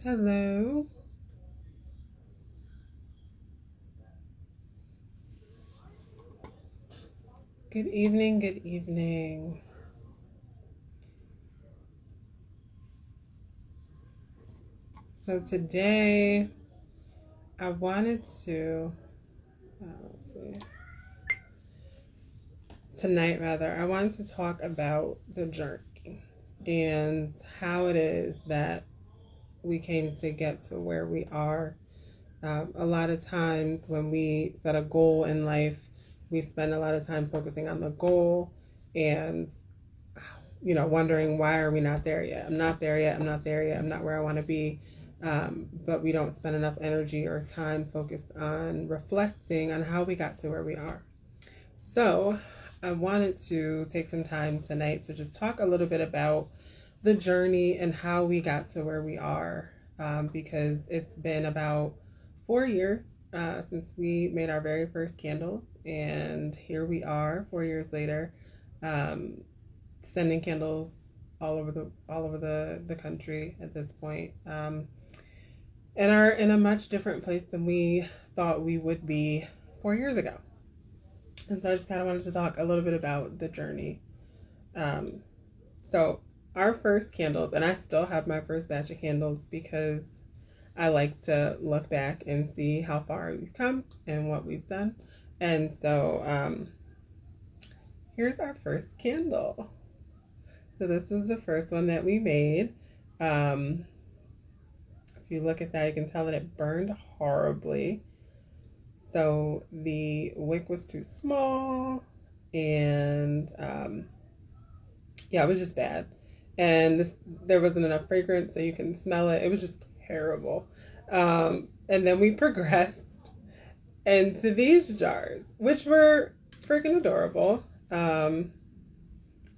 Hello. Good evening. Good evening. So today I wanted to, let's see, tonight rather, I wanted to talk about the journey and how it is that we came to get to where we are. A lot of times when we set a goal in life, we spend a lot of time focusing on the goal and wondering why are we not there yet? I'm not there yet. I'm not there yet. I'm not where I want to be. But we don't spend enough energy or time focused on reflecting on how we got to where we are. So I wanted to take some time tonight to just talk a little bit about the journey and how we got to where we are, because it's been about 4 years since we made our very first candles, and here we are 4 years later, sending candles all over the country at this point, and are in a much different place than we thought we would be 4 years ago. And so I just kind of wanted to talk a little bit about the journey. So our first candles, and I still have my first batch of candles because I like to look back and see how far we've come and what we've done. And so here's our first candle. So this is the first one that we made. If you look at that, you can tell that it burned horribly. So the wick was too small, and it was just bad. And there wasn't enough fragrance, so you can smell it. It was just terrible. And then we progressed into these jars, which were freaking adorable. I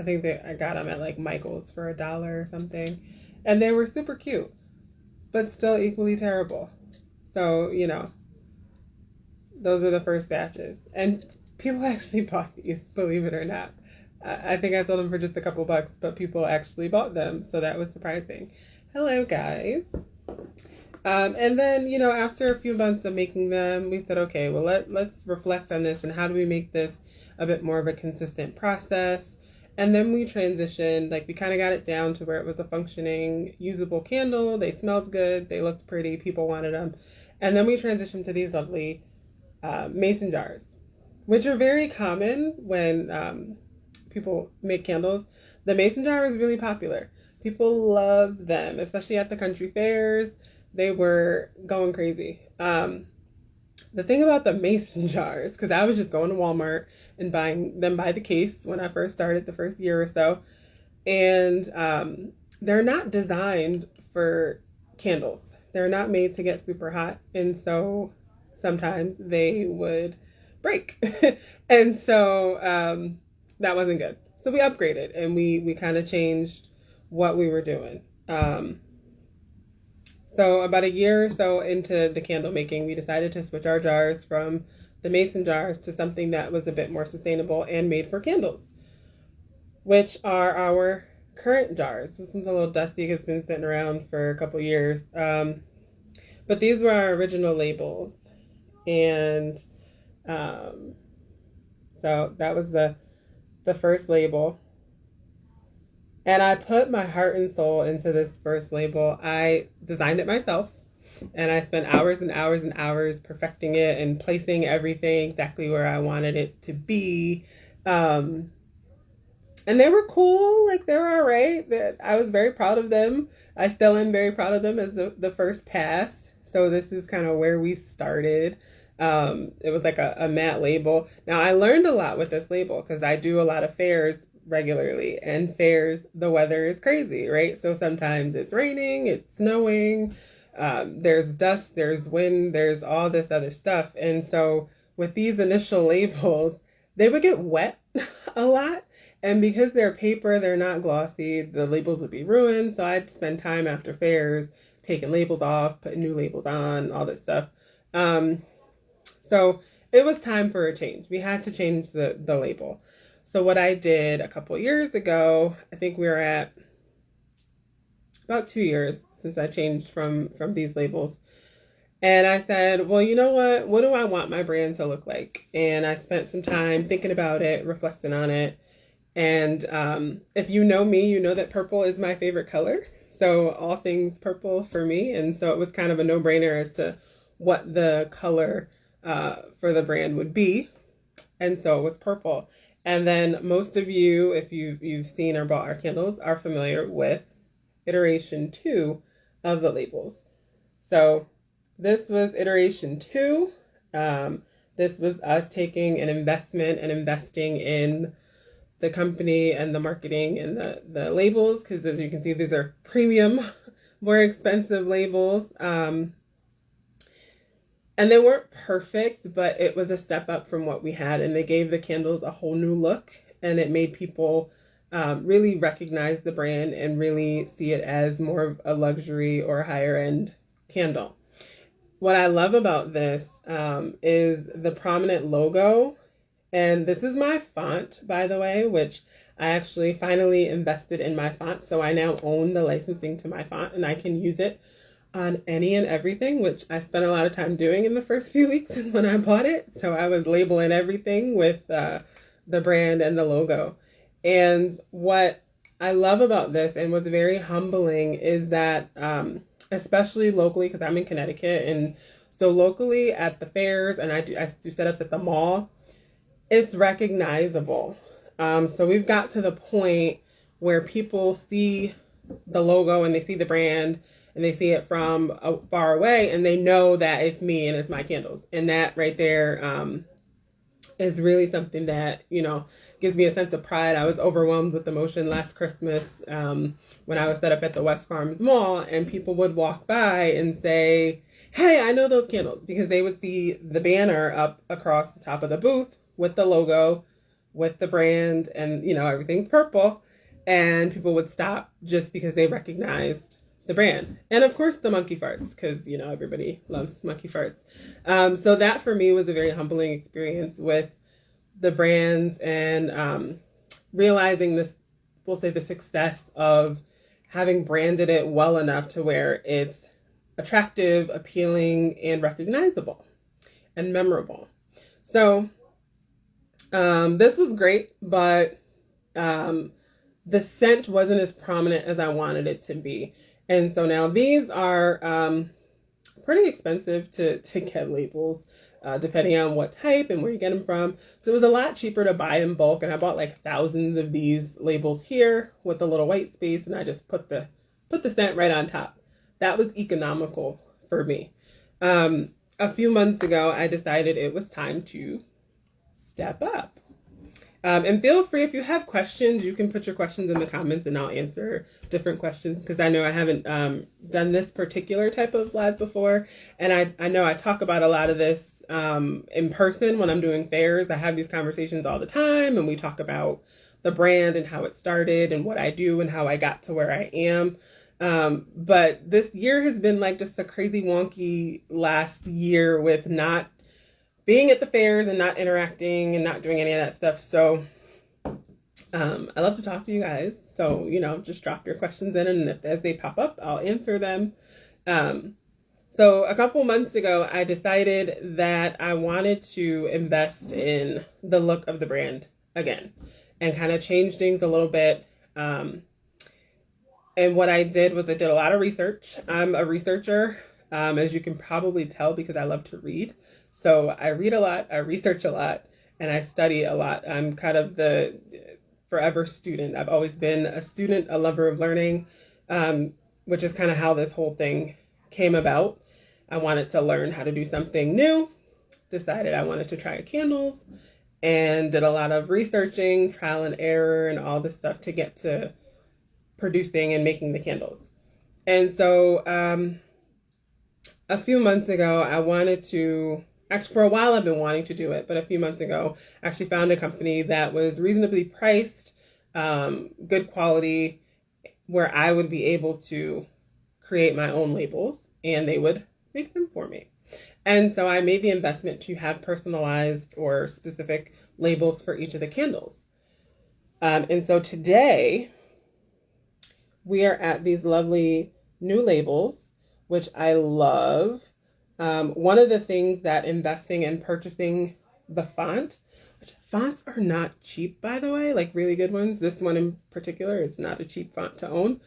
think that I got them at like Michael's for $1 or something, and they were super cute, but still equally terrible. So those were the first batches, and people actually bought these, believe it or not. I think I sold them for just a couple bucks, but people actually bought them, so that was surprising. Hello, guys. And then, after a few months of making them, we said, okay, well, let's reflect on this and how do we make this a bit more of a consistent process. And then we transitioned, we kind of got it down to where it was a functioning, usable candle. They smelled good. They looked pretty. People wanted them. And then we transitioned to these lovely mason jars, which are very common when people make candles. The mason jar is really popular. People loved them, especially at the country fairs. They were going crazy. The thing about the mason jars, because I was just going to Walmart and buying them by the case when I first started the first year or so, and they're not designed for candles. They're not made to get super hot, and so sometimes they would break. And so that wasn't good. So we upgraded and we kind of changed what we were doing. So about a year or so into the candle making, we decided to switch our jars from the mason jars to something that was a bit more sustainable and made for candles, which are our current jars. This one's a little dusty because it's been sitting around for a couple years. But these were our original labels. And so that was the first label. And I put my heart and soul into this first label. I designed it myself, and I spent hours and hours and hours perfecting it and placing everything exactly where I wanted it to be. And they were cool. They were all right. I was very proud of them. I still am very proud of them as the first pass. So this is kind of where we started. It was like a matte label. Now, I learned a lot with this label because I do a lot of fairs regularly, and fairs, the weather is crazy, right? So sometimes it's raining, it's snowing, there's dust, there's wind, there's all this other stuff. And so with these initial labels, they would get wet a lot. And because they're paper, they're not glossy, the labels would be ruined. So I'd spend time after fairs taking labels off, putting new labels on, all this stuff. So it was time for a change. We had to change the label. So what I did a couple years ago, I think we were at about 2 years since I changed from these labels. And I said, well, you know what? What do I want my brand to look like? And I spent some time thinking about it, reflecting on it. And if you know me, you know that purple is my favorite color. So all things purple for me. And so it was kind of a no-brainer as to what the color for the brand would be. And so it was purple. And then most of you, if you've seen or bought our candles, are familiar with iteration 2 of the labels. So this was iteration 2. This was us taking an investment and investing in the company and the marketing and the labels, because as you can see, these are premium, more expensive labels. And they weren't perfect, but it was a step up from what we had, and they gave the candles a whole new look, and it made people really recognize the brand and really see it as more of a luxury or higher end candle. What I love about this is the prominent logo. And this is my font, by the way, which I actually finally invested in my font. So I now own the licensing to my font, and I can use it on any and everything, which I spent a lot of time doing in the first few weeks when I bought it. So I was labeling everything with the brand and the logo. And what I love about this, and what's very humbling, is that especially locally, because I'm in Connecticut, and so locally at the fairs, and I do setups at the mall, it's recognizable. So we've got to the point where people see the logo and they see the brand and they see it from far away, and they know that it's me and it's my candles. And that right there is really something that, gives me a sense of pride. I was overwhelmed with emotion last Christmas when I was set up at the West Farms Mall, and people would walk by and say, hey, I know those candles, because they would see the banner up across the top of the booth with the logo, with the brand, and everything's purple, and people would stop just because they recognized the brand. And of course the monkey farts, because everybody loves monkey farts. So that for me was a very humbling experience with the brands, and realizing this, we'll say, the success of having branded it well enough to where it's attractive, appealing, and recognizable and memorable. So this was great, but the scent wasn't as prominent as I wanted it to be. And so now these are pretty expensive to get labels, depending on what type and where you get them from. So it was a lot cheaper to buy in bulk, and I bought like thousands of these labels here with a little white space, and I just put the scent right on top. That was economical for me. A few months ago, I decided it was time to step up. And feel free, if you have questions, you can put your questions in the comments and I'll answer different questions, because I know I haven't done this particular type of live before. And I know I talk about a lot of this in person when I'm doing fairs. I have these conversations all the time, and we talk about the brand and how it started and what I do and how I got to where I am. But this year has been like just a crazy wonky last year with not being at the fairs and not interacting and not doing any of that stuff. So I love to talk to you guys. So, just drop your questions in, and as they pop up, I'll answer them. So a couple months ago, I decided that I wanted to invest in the look of the brand again and kind of change things a little bit. And what I did was I did a lot of research. I'm a researcher, as you can probably tell, because I love to read. So I read a lot, I research a lot, and I study a lot. I'm kind of the forever student. I've always been a student, a lover of learning, which is kind of how this whole thing came about. I wanted to learn how to do something new, decided I wanted to try candles, and did a lot of researching, trial and error, and all this stuff to get to producing and making the candles. And so a few months ago, I wanted to, actually for a while I've been wanting to do it, but a few months ago, I actually found a company that was reasonably priced, good quality, where I would be able to create my own labels and they would make them for me. And so I made the investment to have personalized or specific labels for each of the candles. And so today we are at these lovely new labels, which I love. One of the things that investing and purchasing the font, which fonts are not cheap, by the way, like really good ones. This one in particular is not a cheap font to own.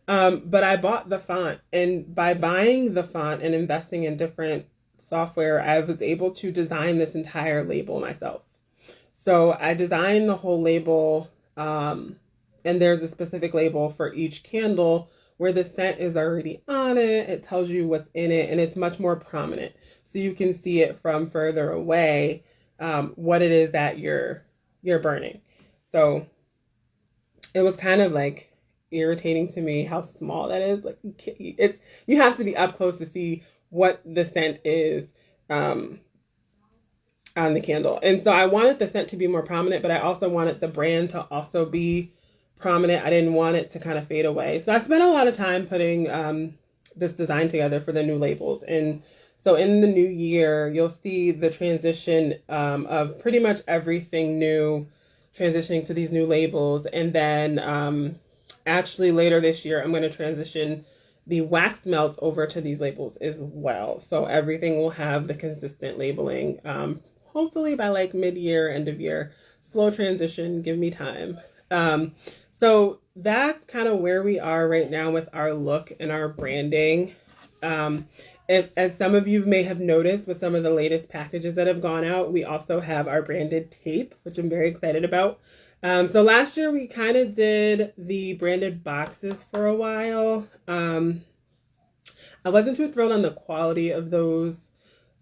But I bought the font, and by buying the font and investing in different software, I was able to design this entire label myself. So I designed the whole label, and there's a specific label for each candle where the scent is already on it. It tells you what's in it, and it's much more prominent. So you can see it from further away, what it is that you're burning. So it was kind of like irritating to me how small that is. Like you have to be up close to see what the scent is on the candle. And so I wanted the scent to be more prominent, but I also wanted the brand to also be prominent. I didn't want it to kind of fade away. So I spent a lot of time putting this design together for the new labels. And so in the new year, you'll see the transition of pretty much everything new transitioning to these new labels. And then actually later this year, I'm going to transition the wax melts over to these labels as well. So everything will have the consistent labeling, hopefully by like mid-year, end of year. Slow transition, give me time. So that's kind of where we are right now with our look and our branding. As some of you may have noticed with some of the latest packages that have gone out, we also have our branded tape, which I'm very excited about. So last year we kind of did the branded boxes for a while. I wasn't too thrilled on the quality of those.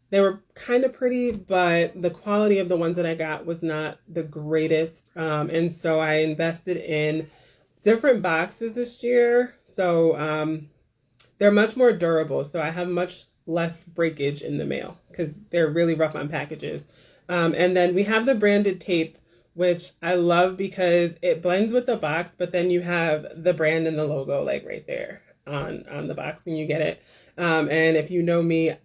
They were kind of pretty, but the quality of the ones that I got was not the greatest. And so I invested in different boxes this year. So they're much more durable. So I have much less breakage in the mail because they're really rough on packages. And then we have the branded tape, which I love because it blends with the box, but then you have the brand and the logo like right there on the box when you get it. And if you know me,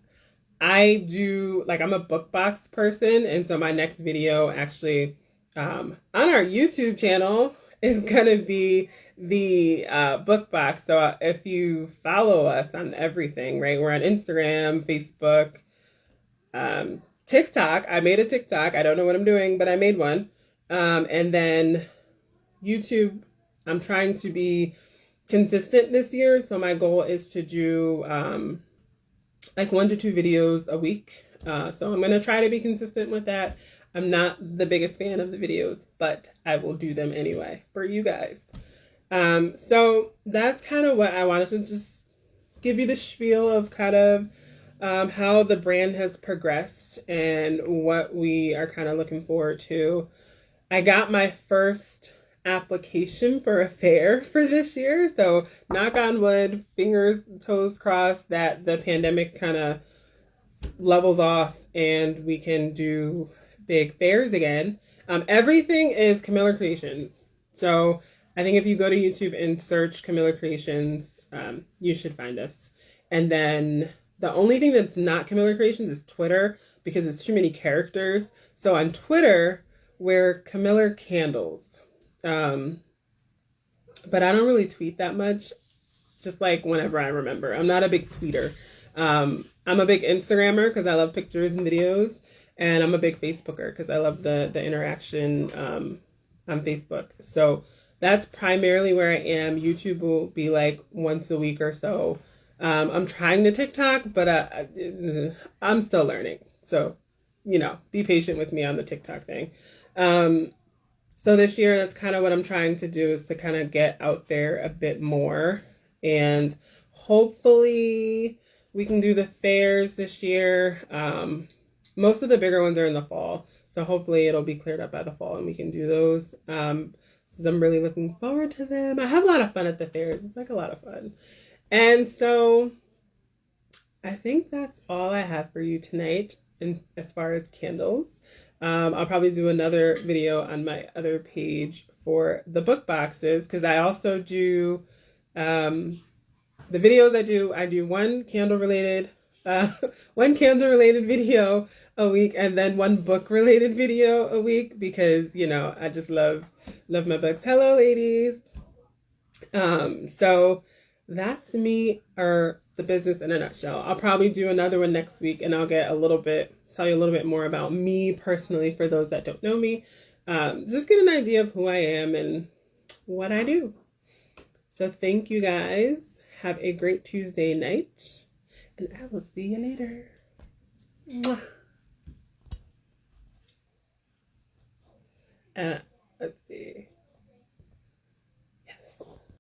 I'm a book box person. And so my next video actually on our YouTube channel is going to be the book box. So if you follow us on everything, right? We're on Instagram, Facebook, TikTok. I made a TikTok. I don't know what I'm doing, but I made one. And then YouTube, I'm trying to be consistent this year. So my goal is to do like 1 to 2 videos a week. So I'm going to try to be consistent with that. I'm not the biggest fan of the videos, but I will do them anyway for you guys. So that's kind of what I wanted to just give you the spiel of kind of how the brand has progressed and what we are kind of looking forward to. I got my first application for a fair for this year. So knock on wood, fingers, toes crossed that the pandemic kind of levels off and we can do big fairs again. Everything is Camiller Creations. So I think if you go to YouTube and search Camiller Creations, you should find us. And then the only thing that's not Camiller Creations is Twitter because it's too many characters. So on Twitter, we're Camiller Candles. But I don't really tweet that much, just like whenever I remember. I'm not a big tweeter. I'm a big Instagrammer because I love pictures and videos, and I'm a big Facebooker because I love the interaction on Facebook. So that's primarily where I am. YouTube will be like once a week or so. I'm trying to TikTok, but I'm still learning. So, be patient with me on the TikTok thing. So this year, that's kind of what I'm trying to do is to kind of get out there a bit more. And hopefully we can do the fairs this year. Most of the bigger ones are in the fall. So hopefully it'll be cleared up by the fall and we can do those. I'm really looking forward to them. I have a lot of fun at the fairs. It's like a lot of fun. And so I think that's all I have for you tonight as far as candles. I'll probably do another video on my other page for the book boxes because I also do the videos I do one candle related video a week and then one book related video a week because I just love my books. Hello ladies. So that's me, or the business in a nutshell. I'll probably do another one next week, and I'll tell you a little bit more about me personally for those that don't know me. Just get an idea of who I am and what I do. So thank you guys. Have a great Tuesday night, and I will see you later. Mwah. Let's see.